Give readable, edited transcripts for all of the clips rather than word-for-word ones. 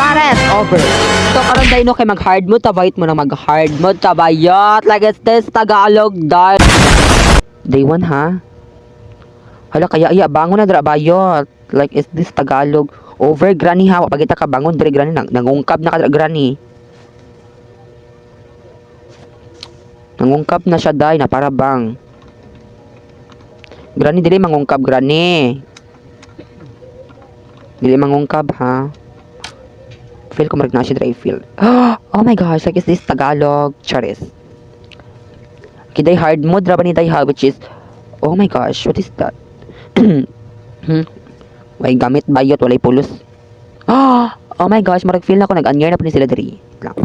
Chares! Over. So, karon day no kay mag-hard mode, tabait mo na mag-hard mode, tabayot. Like it's this Tagalog, day. Day 1, ha? Hala, kaya iya, bangon na dra bayot. Like is this Tagalog. Over, granny ha. Pag kita ka bangon, dire granny. Nangungkab na ka dra, granny. Nangungkab na siya, day, na para bang. Granny, dili mangungkab, granny. Dili mangungkab, ha? Feel ko marag na siya dry feel. Oh my gosh, like is this Tagalog? Charis. Kiday hard mode ra ba ni Dayha, which is, oh my gosh, what is that? May gamit bayot, walay pulos. Oh my gosh, marag feel na ako nag-anyar na po ni sila diri. Lang.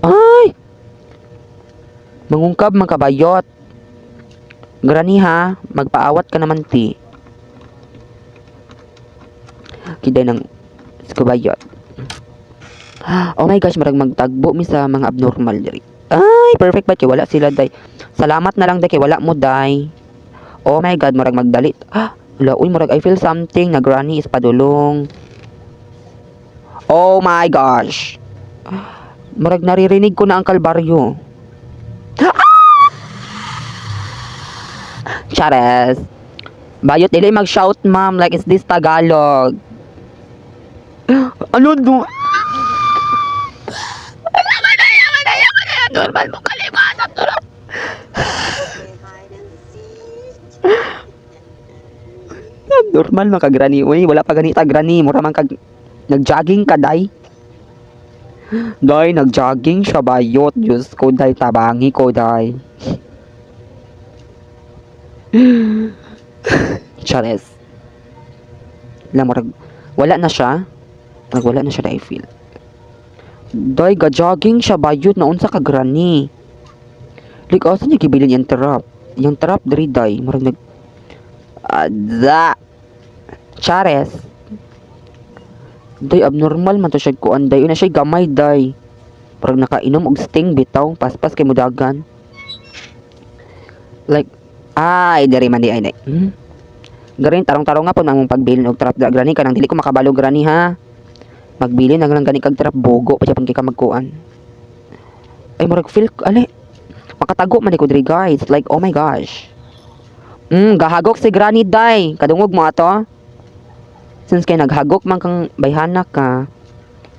Ay! Mangungkab man kabayot. Granny ha, magpaawat ka naman ti. Kiday ng skubayot. Oh my gosh, marag magtagbo mi sa mga abnormal diri. Ay, perfect ba kay wala sila day. Salamat na lang day kay wala mo day. Oh my god, marag magdalit. Wala, uy, marag I feel something na granny is padulong. Oh my gosh. Marag naririnig ko na ang kalbaryo. Chares. Bayot dili mag-shout, ma'am, like is this Tagalog. Ano do? Normal mo kalimatan to lang. Normal man ka granny. Uy, wala pa ganita granny. Mura man kag nag-jogging ka, day. Day, nag-jogging siya bayot. Diyos ko, day, tabangi ko, day. Chares. Wala na siya. Wala na siya, day, feel. Day, ga-jogging siya bayot na unsa ka granny. Like, asan niya gibilin yung trap? Yung trap, diri, day. Marag nag... Adza! Chares. Day, abnormal man to siya kuan, day. Una siya gamay, day. Parang nakainom og sting, bitaw. Paspas kay mudagan. Like, ay, diri man di, ay, day. Garin, tarong-tarong nga po nang pagbilin og trap, da, granny ka nang dili ko makabalo, granny, ha? Magbilin na lang gani kag trap, bogo, pa siya pang kika magkuan. Ay, murag feel, ali. Makatago man ko diri, guys. Like, oh my gosh. Gahagok si granny, day. Kadungog mo ato. Since kay naghagok man kang bayhana ka,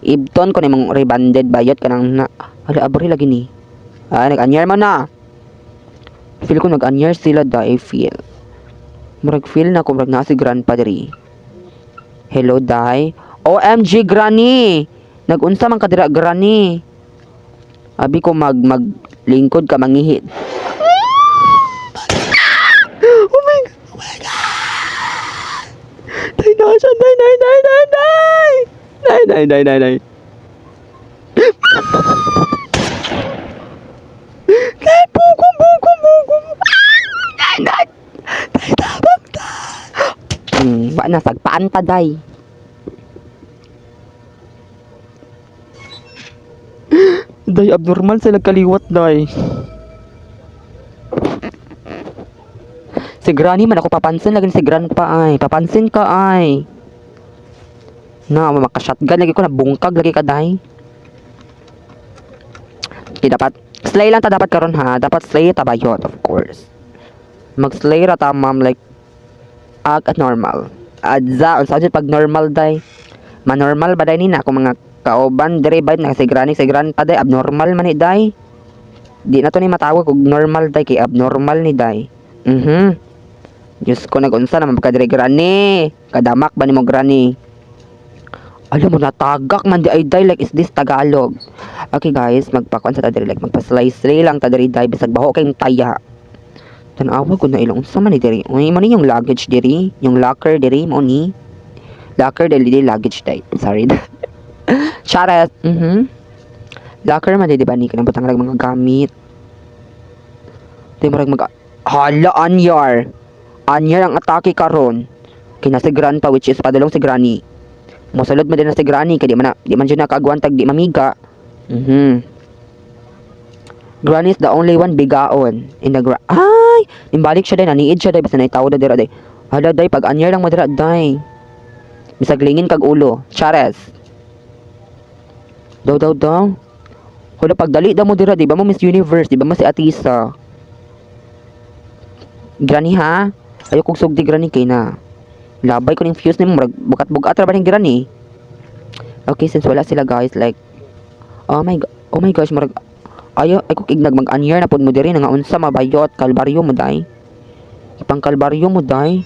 ibton ko na mong rebanded bayot ka nang na... Hala, abori lagi ni. Nag-anyar man na. Feel ko nag-anyar sila, day, feel. Murag feel na kung murag na si grandpa diri. Hello, day. OMG, granny. Nagunsa man ka dira, granny. Abi ko maglingkod ka mangihit. Oh my god. Oh my god. Day na siya. Day. Day. Day, bugum. Day. Day, tabang ta. Ba na, sagpaan ta, day. Day, abnormal sila kaliwat, day. Si granny man ako papansin lagi si grandpa ay. Papansin ka ay. Na, makashotgun lagi ko na bungkag lagi ka, day. Okay, dapat slay lang ta dapat karon ha. Dapat slay ta bayot, of course. Mag-slay ra ta, ma'am, like at normal. Adza, unsa pag normal, day. Manormal ba day ni na ako mga kauban dire ba na si granny si grandpa, day, abnormal man ni, day. Di na to ni matawag og normal, day, kay abnormal ni, day. Diyos ko, nag-unsa naman pagka dire, granny. Kadamak ba ni mo, granny? Alam mo, natagak man di ay, day, like is this Tagalog. Okay, guys, magpakuan sa ta dire, like magpa-slay lang ta dire, day, bisag baho kayong taya. Tanawa ko na ilang unsa man ni dire. Uy, man yung luggage diri, yung locker diri mo ni. Locker dili luggage, day. Sorry. Charet. Locker man di ba ni kanang butang mga gamit. Di marag hala, anyar. Anyar ang atake karon. Kina si grandpa, which is padulong si granny. Mosalod man din na si granny kay di man dyan nakagawan tag di mamiga. Granny is the only one bigaon in the ay, nimbalik siya day, naniid siya day, basta naitaw da dira day. Hala, day, pag anyar lang mo dira, day. Bisaglingin kag ulo. Chares. Daw. Hala, pagdali daw mo dira, di ba mo Miss Universe, di ba mo si Atisa? Granny ha? Ayoko kong sugdi granny kay na. Labay ko ning fuse ni mo, bukat-bukat ra ba ning granny? Okay, since wala sila guys, like, oh my gosh, murag, ay ko kignag mag-anyar na pud mo diri nga unsa mabayot, kalbaryo mo day. Ipang kalbaryo mo day.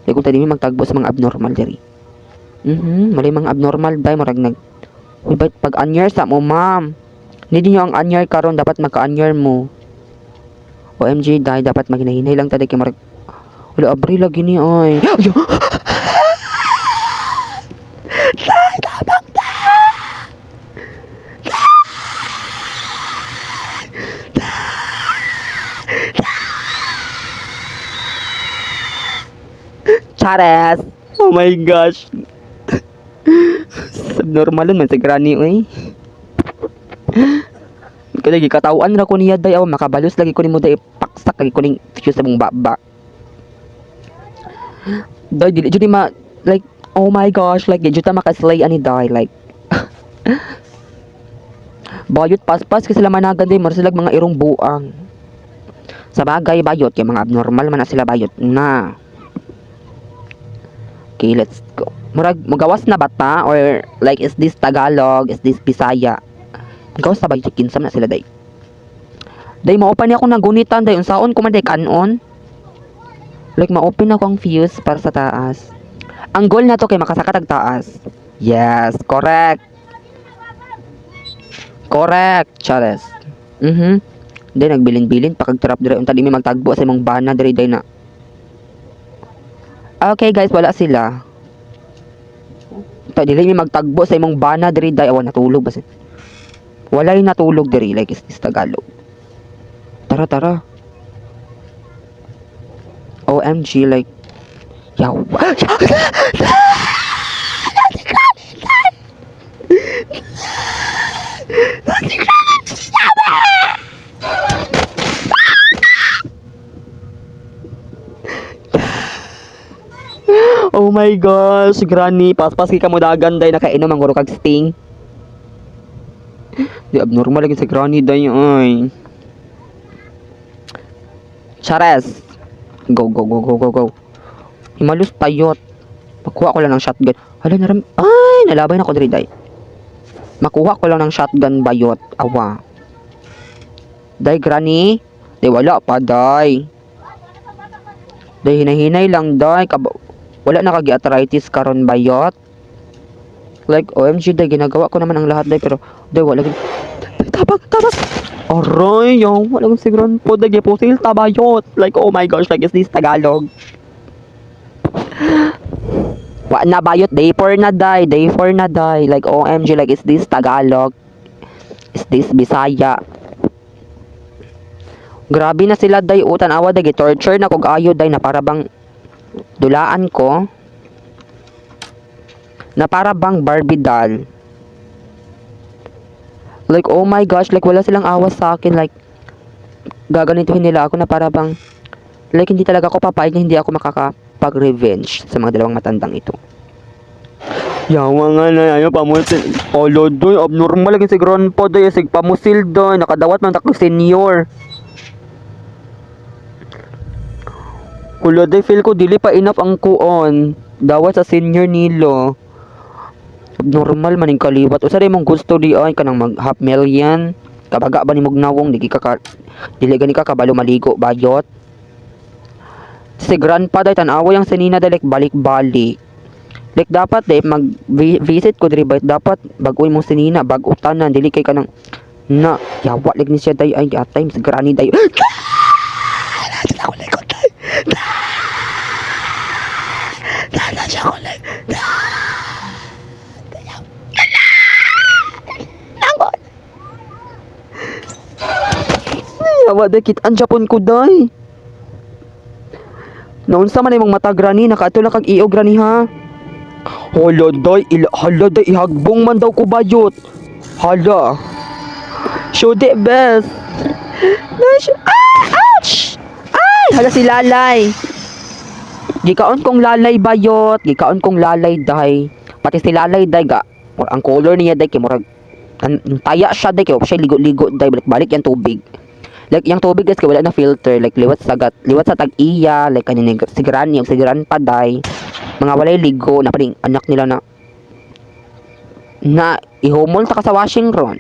Like kung tadi magtagbo sa mga abnormal diri. Malay mga abnormal day, murag uy, pag anyar sa mo, ma'am. Hindi niyo ang anyar karon, dapat maka-anyar mo. OMG, day, dapat maghinay-hinay lang tayo kay marag... Wala, abri lagi ni, ay. Chares! Oh my gosh! Subnormal man si granny, uy. Kaya lagi katawan ra ko niya day, makabalos lagi ko ni mo day, paksak lagi ko ning fuse sa mong baba. Day, dili jud like, oh my gosh, like, di jud ta makaslay ani day, like. Bayot paspas kasi sila managan day, mar sila mga irong buang. Sa bagay, bayot, yung mga abnormal man na sila bayot na. Okay, let's go. Murag, magawas na bata? Or, like, is this Tagalog? Is this Bisaya? Magawas na ba yung kinsam na sila, day? Day, ma-open ako ng gunitan, day. Unsaon ko man, day, kanon? Like, ma-open ako ang fuse para sa taas. Ang goal na to kay makasakatag taas. Yes, correct. Correct, Charles. Day, nagbilin-bilin, pakag-trap, dire. Unta, di may magtagbo sa imong bana, dire, day na. Okay guys, wala sila. Dili mi magtagbo sa imong bana diri day, awan natulog basi. Walay natulog diri, like is this Tagalog. Tara. OMG, like yaw. Oh my gosh, granny, paspas kay kamo dagan day nakainom ang guro kag sting. Di abnormal lagi sa granny day ay. Chares. Go. Himalus tayot. Makuha ko lang ng shotgun. Hala naram. Ay, nalabay na ko diri day. Makuha ko lang ng shotgun bayot. Awa. Day granny. Day wala pa day. Day hinahinay lang day. Wala na kagi-arthritis karon bayot. Like, OMG, day, ginagawa ko naman ang lahat, day, pero, day, wala gin... Tabak! Aray, yung, wala gin siguro po, day, pusil, tabayot. Like, oh my gosh, like, is this Tagalog? Wa na bayot, day 4 na, day 4 na, day. Like, OMG, like, is this Tagalog? Is this Bisaya? Grabe na sila, day, utan, awa, day, torture na kog ayo, day, na para bang dulaan ko na para bang Barbie doll. Like, oh my gosh, like, wala silang awas sa akin, like, gaganituhin nila ako na para bang, like, hindi talaga ako papayag na hindi ako makakapag-revenge sa mga dalawang matandang ito. Yawa nga na, ayaw pamusil. Olo, doy, abnormal lagi si grandpa, doy, sig pamusil, doy, nakadawat man ako senior. Kulo day, feel ko dili pa enough ang kuon. Dawat sa senior nilo. Normal maning kaliwat. Usa day mong gusto di ay kanang mag half million. Kabaga ba ni mugnawong dili gani ka kabalo maligo bayot. Si grandpa day tan-awa yang sinina day like balik-balik. Like dapat day mag visit ko diri dapat bag-oy mong sinina bag utanan dili kay kanang na yawa lig ni siya day ay atay sa granny day. Yawa day kit ang Japon ko day. Naunsa man imong mata granny nakaadto lang kag iyo granny ha. Hala day ihagbong man daw ko bayot. Hala. Show the best. Ouch! Ay, hala si Lalay. Gikaon kong Lalay bayot, gikaon kong Lalay day. Pati si Lalay day ga. Ang color niya day kay murag Taya siya day kay siya ligo-ligo day balik-balik yung tubig. Like yung tubig guys kay wala na filter, like liwat sa tag-iya, like kanini sigaran yung sigaran pa day. Mga walay ligo na paring anak nila na ihumol ta ka sa washing ron.